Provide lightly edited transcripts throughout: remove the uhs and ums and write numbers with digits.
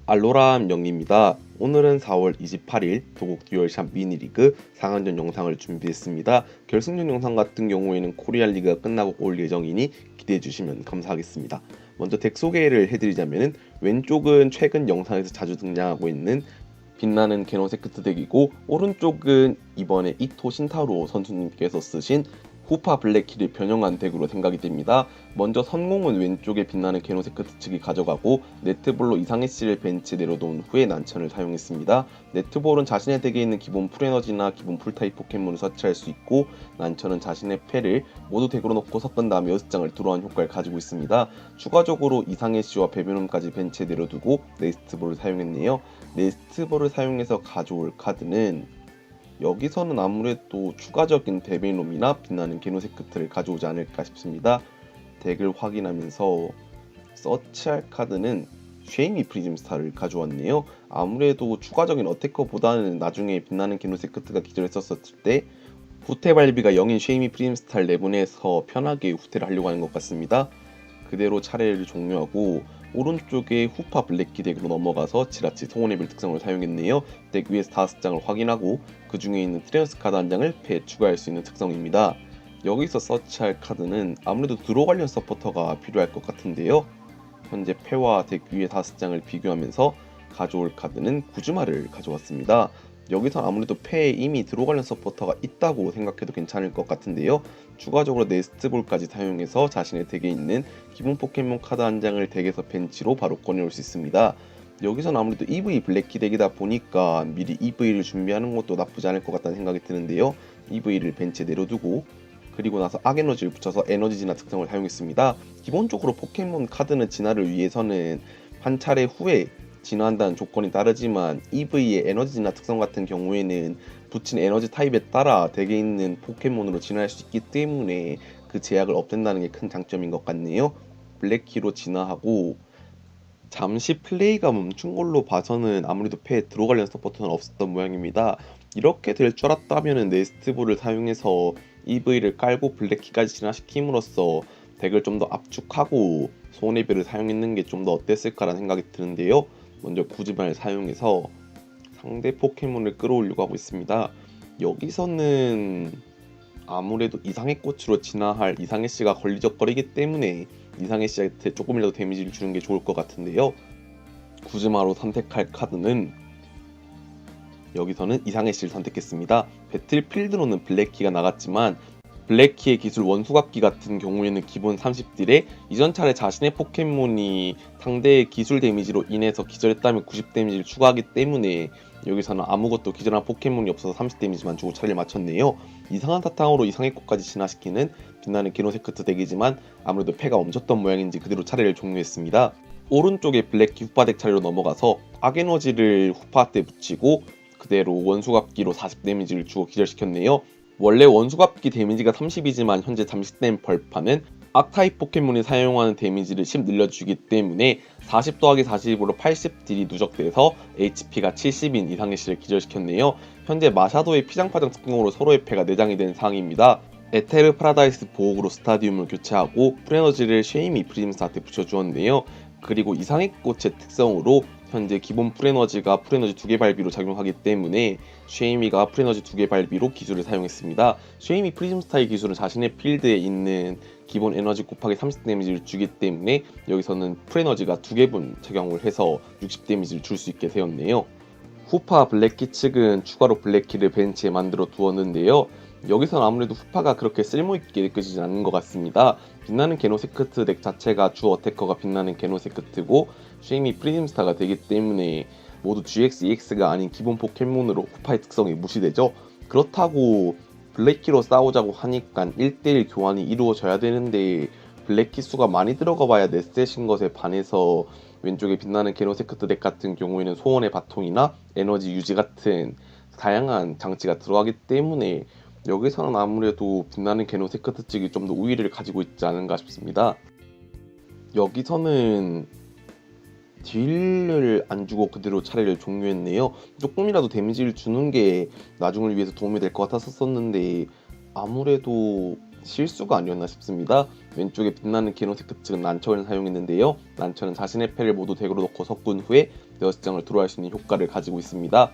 알로람 영입니다. 오늘은 4월 28일 도곡 듀얼샵 미니리그 상한전 영상을 준비했습니다. 결승전 영상 같은 경우에는 코리안 리그가 끝나고 올 예정이니 기대해 주시면 감사하겠습니다. 먼저 덱 소개를 해드리자면 왼쪽은 최근 영상에서 자주 등장하고 있는 빛나는 게노세크트 덱이고, 오른쪽은 이번에 이토 신타로 선수님께서 쓰신 후파 블랙키를 변형한 덱으로 생각이 됩니다. 먼저 선공은 왼쪽에 빛나는 게노세크트 측이 가져가고, 네트볼로 이상해씨를 벤치에 내려놓은 후에 난천을 사용했습니다. 네트볼은 자신의 덱에 있는 기본 풀에너지나 기본 풀타입 포켓몬을 서치할 수 있고, 난천은 자신의 패를 모두 덱으로 넣고 섞은 다음에 6장을 드로우한 효과를 가지고 있습니다. 추가적으로 이상해씨와 베베놈까지 벤치에 내려두고 네스트볼을 사용했네요. 네스트볼을 사용해서 가져올 카드는, 여기서는 아무래도 추가적인 베베놈이나 빛나는 게노세크트를 가져오지 않을까 싶습니다. 덱을 확인하면서 서치할 카드는 쉐이미 프리즘스타를 가져왔네요. 아무래도 추가적인 어태커보다는 나중에 빛나는 게노세크트가 기절했었을 때 후퇴 발비가 0인 쉐이미 프리즘스타를 내보내서 편하게 후퇴를 하려고 하는 것 같습니다. 그대로 차례를 종료하고 오른쪽에 후파 블랙키 덱으로 넘어가서 지라치 송원의별 특성을 사용했네요. 덱 위에서 5장을 확인하고 그 중에 있는 트레너스 카드 한 장을 패에 추가할 수 있는 특성입니다. 여기서 서치할 카드는 아무래도 드로 관련 서포터가 필요할 것 같은데요. 현재 패와 덱 위에 5장을 비교하면서 가져올 카드는 구즈마를 가져왔습니다. 여기서 아무래도 패에 이미 드로 관련 서포터가 있다고 생각해도 괜찮을 것 같은데요. 추가적으로 네스트볼까지 사용해서 자신의 덱에 있는 기본 포켓몬 카드 한 장을 덱에서 벤치로 바로 꺼내올 수 있습니다. 여기서는 아무래도 EV 블랙키 덱이다 보니까 미리 EV를 준비하는 것도 나쁘지 않을 것 같다는 생각이 드는데요. EV를 벤치에 내려두고 그리고 나서 악에너지를 붙여서 에너지 진화 특성을 사용했습니다. 기본적으로 포켓몬 카드는 진화를 위해서는 한 차례 후에 진화한다는 조건이 따르지만, EV의 에너지 진화 특성 같은 경우에는 붙인 에너지 타입에 따라 덱에 있는 포켓몬으로 진화할 수 있기 때문에 그 제약을 없앤다는 게 큰 장점인 것 같네요. 블랙키로 진화하고 잠시 플레이가 멈춘 걸로 봐서는 아무래도 패에 들어가려는 서포터는 없었던 모양입니다. 이렇게 될 줄 알았다면 네스트볼을 사용해서 EV를 깔고 블랙키까지 진화시킴으로써 덱을 좀 더 압축하고 소원의별을 사용했는 게 좀 더 어땠을까라는 생각이 드는데요. 먼저 구즈만을 사용해서 상대 포켓몬을 끌어올리려고 하고 있습니다. 여기서는 아무래도 이상의 꽃으로 진화할 이상해씨가 걸리적거리기 때문에 이상해씨한테 조금이라도 데미지를 주는 게 좋을 것 같은데요. 구즈마로 선택할 카드는, 여기서는 이상해씨를 선택했습니다. 배틀필드로는 블랙키가 나갔지만 블랙키의 기술 원수갑기 같은 경우에는 기본 30딜에 이전 차례 자신의 포켓몬이 상대의 기술 데미지로 인해서 기절했다면 90 데미지를 추가하기 때문에 여기서는 아무것도 기절한 포켓몬이 없어서 30 데미지만 주고 차례를 마쳤네요. 이상한 사탕으로 이상의 꽃까지 진화시키는 빛나는 게노세크트 덱이지만 아무래도 패가 멈췄던 모양인지 그대로 차례를 종료했습니다. 오른쪽에 블랙키 후파덱 차례로 넘어가서 악에너지를 후파 때 붙이고 그대로 원수갑기로 40 데미지를 주고 기절시켰네요. 원래 원수갑기 데미지가 30이지만 현재 잠식된 벌판은 악타입 포켓몬이 사용하는 데미지를 10 늘려주기 때문에 40 더하기 40으로 80딜이 누적돼서 HP가 70인 이상해씨를 기절시켰네요. 현재 마샤도의 피장파장 특공으로 서로의 패가 내장이 된 상황입니다. 에테르 파라다이스 보호구로 스타디움을 교체하고 풀에너지를 쉐이미 프리즘스한테 붙여주었네요. 그리고 이상의 꽃의 특성으로 현재 기본 풀에너지가 풀에너지 2개 발비로 작용하기 때문에 쉐이미가 풀에너지 2개 발비로 기술을 사용했습니다. 쉐이미 프리즘스타의 기술은 자신의 필드에 있는 기본 에너지 곱하기 30 데미지를 주기 때문에 여기서는 풀에너지가 2개분 적용을 해서 60 데미지를 줄 수 있게 되었네요. 후파 블랙키 측은 추가로 블랙키를 벤치에 만들어 두었는데요. 여기서는 아무래도 후파가 그렇게 쓸모있게 느껴지진 않는 것 같습니다. 빛나는 게노세크트 덱 자체가 주 어태커가 빛나는 게노세크트고 쉐이미 프리즘스타가 되기 때문에 모두 GX, EX가 아닌 기본 포켓몬으로 후파의 특성이 무시되죠. 그렇다고 블랙키로 싸우자고 하니까 1대1 교환이 이루어져야 되는데 블랙키 수가 많이 들어가 봐야 넷셋인 것에 반해서 왼쪽에 빛나는 게노세크트 덱 같은 경우에는 소원의 바통이나 에너지 유지 같은 다양한 장치가 들어가기 때문에 여기서는 아무래도 빛나는 게노세크트 측이 좀 더 우위를 가지고 있지 않은가 싶습니다. 여기서는 딜을 안 주고 그대로 차례를 종료했네요. 조금이라도 데미지를 주는 게 나중을 위해서 도움이 될 것 같았었는데 아무래도 실수가 아니었나 싶습니다. 왼쪽에 빛나는 게노세크트 측은 난처를 사용했는데요. 난처는 자신의 패를 모두 덱으로 넣고 섞은 후에 6장을 드로우할 수 있는 효과를 가지고 있습니다.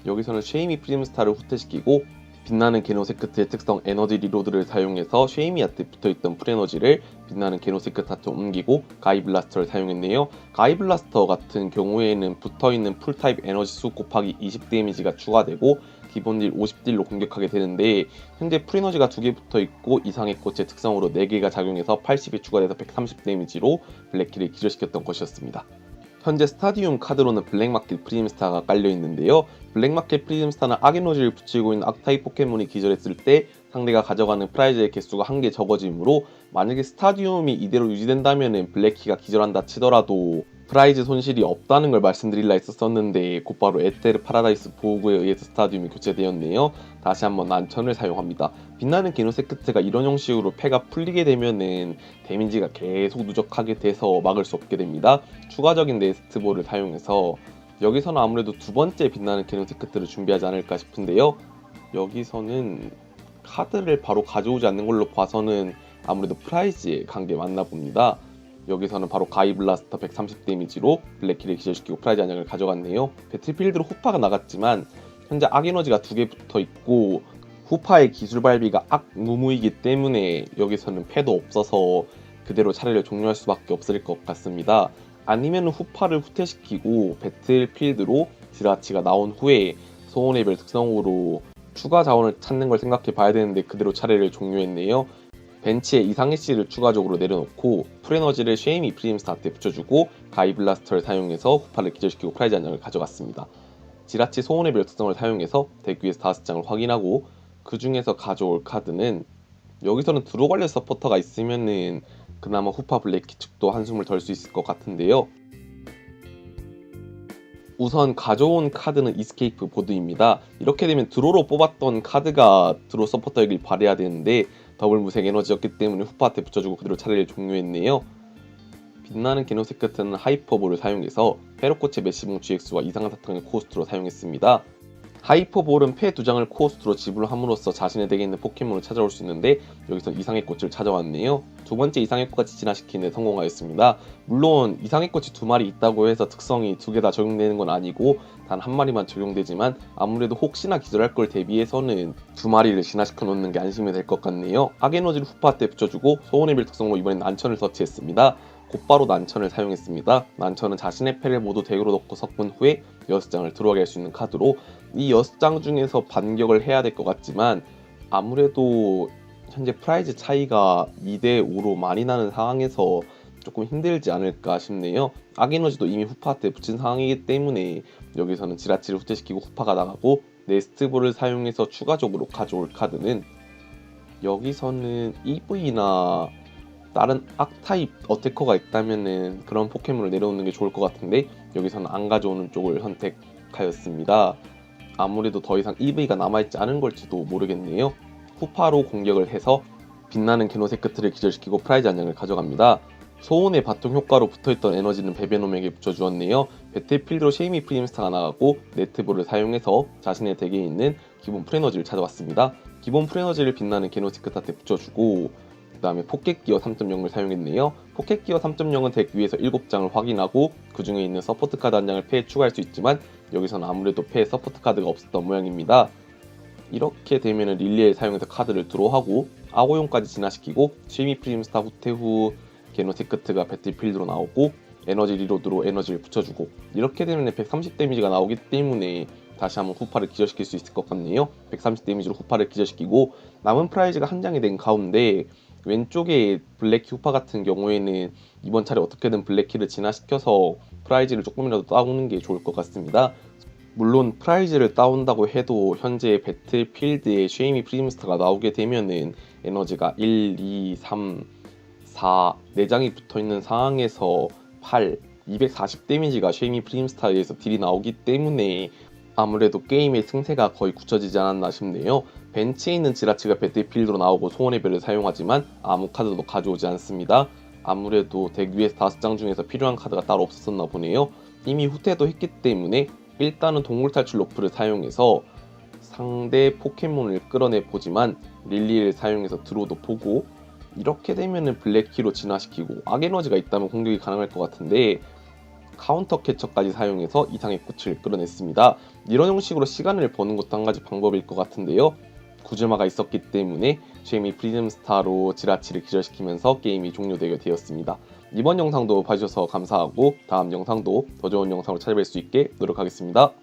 여기서는 쉐이미 프리즘스타를 후퇴시키고 빛나는 게노세크트의 특성 에너지 리로드를 사용해서 쉐이미한테 붙어있던 풀에너지를 빛나는 게노세크트한테 옮기고 가이블라스터를 사용했네요. 가이블라스터 같은 경우에는 붙어있는 풀타입 에너지 수 곱하기 20 데미지가 추가되고 기본 딜 50딜로 공격하게 되는데, 현재 풀에너지가 2개 붙어있고 이상의 꽃의 특성으로 4개가 작용해서 80이 추가돼서 130 데미지로 블랙키를 기절시켰던 것이었습니다. 현재 스타디움 카드로는 블랙마켓 프리즘스타가 깔려있는데요. 블랙마켓 프리즘스타는 악에너지를 붙이고 있는 악타입 포켓몬이 기절했을 때 상대가 가져가는 프라이즈의 개수가 1개 적어지므로, 만약에 스타디움이 이대로 유지된다면 블랙키가 기절한다 치더라도 프라이즈 손실이 없다는 걸 말씀드리려 했었는데 곧바로 에테르 파라다이스 보호구에 의해서 스타디움이 교체되었네요. 다시 한번 난천을 사용합니다. 빛나는 게노세크트가 이런 형식으로 패가 풀리게 되면은 데미지가 계속 누적하게 돼서 막을 수 없게 됩니다. 추가적인 네스트볼을 사용해서 여기서는 아무래도 두 번째 빛나는 게노세크트를 준비하지 않을까 싶은데요. 여기서는 카드를 바로 가져오지 않는 걸로 봐서는 아무래도 프라이즈에 간 게 맞나 봅니다. 여기서는 바로 가이블라스터 130 데미지로 블랙키를 기절시키고 프라이즈 한장을 가져갔네요. 배틀필드로 후파가 나갔지만 현재 악에너지가 2개 붙어있고 후파의 기술 발비가 악무무이기 때문에 여기서는 패도 없어서 그대로 차례를 종료할 수밖에 없을 것 같습니다. 아니면 후파를 후퇴시키고 배틀필드로 지라치가 나온 후에 소원의 별 특성으로 추가 자원을 찾는 걸 생각해 봐야 되는데 그대로 차례를 종료했네요. 벤치에 이상의 씨를 추가적으로 내려놓고 풀에너지를 쉐이미 프리즘스타한테 붙여주고 가이블라스터를 사용해서 후파를 기절시키고 프라이즈 한 장을 가져갔습니다. 지라치 소원의 별 특성을 사용해서 덱 위에서 5장을 확인하고 그 중에서 가져올 카드는, 여기서는 드로 관련 서포터가 있으면은 그나마 후파 블랙키 측도 한숨을 덜 수 있을 것 같은데요. 우선 가져온 카드는 이스케이프 보드입니다. 이렇게 되면 드로로 뽑았던 카드가 드로 서포터에게 발휘해야 되는데 더블 무색 에너지였기 때문에 후파한테 붙여주고 그대로 차례를 종료했네요. 빛나는 게노세크트는 하이퍼볼을 사용해서 페로코체 메시봉 GX와 이상한 사탕을 코스트로 사용했습니다. 하이퍼볼은 패 2장을 코스트로 지불함으로써 자신의 덱에 있는 포켓몬을 찾아올 수 있는데 여기서 이상의 꽃을 찾아왔네요. 두 번째 이상의 꽃까지 진화시키는 데 성공하였습니다. 물론 이상의 꽃이 2마리 있다고 해서 특성이 2개 다 적용되는 건 아니고 단 1마리만 적용되지만 아무래도 혹시나 기절할 걸 대비해서는 2마리를 진화시켜 놓는 게 안심이 될 것 같네요. 악에너지를 후파한테 붙여주고 소원의 별 특성으로 이번엔 난천을 서치했습니다. 곧바로 난천을 사용했습니다. 난천은 자신의 패를 모두 덱으로 넣고 섞은 후에 6장을 들어가게 할 수 있는 카드로, 이 6장 중에서 반격을 해야 될 것 같지만 아무래도 현재 프라이즈 차이가 2대5로 많이 나는 상황에서 조금 힘들지 않을까 싶네요. 악에너지도 이미 후파한테 붙인 상황이기 때문에 여기서는 지라치를 후퇴시키고 후파가 나가고 네스트볼을 사용해서 추가적으로 가져올 카드는, 여기서는 EV나 다른 악타입 어태커가 있다면은 그런 포켓몬을 내려놓는 게 좋을 것 같은데 여기서는 안 가져오는 쪽을 선택하였습니다. 아무래도 더 이상 EV가 남아있지 않은 걸지도 모르겠네요. 후파로 공격을 해서 빛나는 게노세크트를 기절시키고 프라이즈 한 장을 가져갑니다. 소원의 바통 효과로 붙어있던 에너지는 베베놈에게 붙여주었네요. 배틀필드로 쉐이미 프리즘스타가 나가고 네트볼을 사용해서 자신의 덱에 있는 기본 풀에너지를 찾아왔습니다. 기본 풀에너지를 빛나는 게노세크트한테 붙여주고 그 다음에 포켓기어 3.0을 사용했네요. 포켓기어 3.0은 덱 위에서 7장을 확인하고 그 중에 있는 서포트 카드 한 장을 패에 추가할 수 있지만 여기서는 아무래도 패에 서포트 카드가 없었던 모양입니다. 이렇게 되면 릴리에 사용해서 카드를 드로우하고 아고용까지 진화시키고 쉐이미 프리즘스타 후퇴 후 게노세크트가 배틀필드로 나오고 에너지 리로드로 에너지를 붙여주고, 이렇게 되면 130 데미지가 나오기 때문에 다시 한번 후파를 기절시킬 수 있을 것 같네요. 130 데미지로 후파를 기절시키고 남은 프라이즈가 한 장이 된 가운데 왼쪽에 블랙키 후파 같은 경우에는 이번 차례 어떻게든 블랙키를 진화시켜서 프라이즈를 조금이라도 따오는 게 좋을 것 같습니다. 물론 프라이즈를 따온다고 해도 현재 배틀필드에 쉐이미 프리즘스타가 나오게 되면은 에너지가 1, 2, 3, 4, 4장이 붙어있는 상황에서 8, 240 데미지가 쉐이미 프리즘스타에서 딜이 나오기 때문에 아무래도 게임의 승세가 거의 굳혀지지 않았나 싶네요. 벤치에 있는 지라치가 배틀필드로 나오고 소원의 별을 사용하지만 아무 카드도 가져오지 않습니다. 아무래도 덱 위에서 5장 중에서 필요한 카드가 따로 없었나 보네요. 이미 후퇴도 했기 때문에 일단은 동굴탈출 로프를 사용해서 상대 포켓몬을 끌어내 보지만 릴리를 사용해서 드로도 보고, 이렇게 되면은 블랙키로 진화시키고 악에너지가 있다면 공격이 가능할 것 같은데 카운터 캐쳐까지 사용해서 이상의 꽃을 끌어냈습니다. 이런 형식으로 시간을 버는 것도 한 가지 방법일 것 같은데요. 구즈마가 있었기 때문에 제이미 프리즘스타로 지라치를 기절시키면서 게임이 종료되게 되었습니다. 이번 영상도 봐주셔서 감사하고 다음 영상도 더 좋은 영상으로 찾아뵐 수 있게 노력하겠습니다.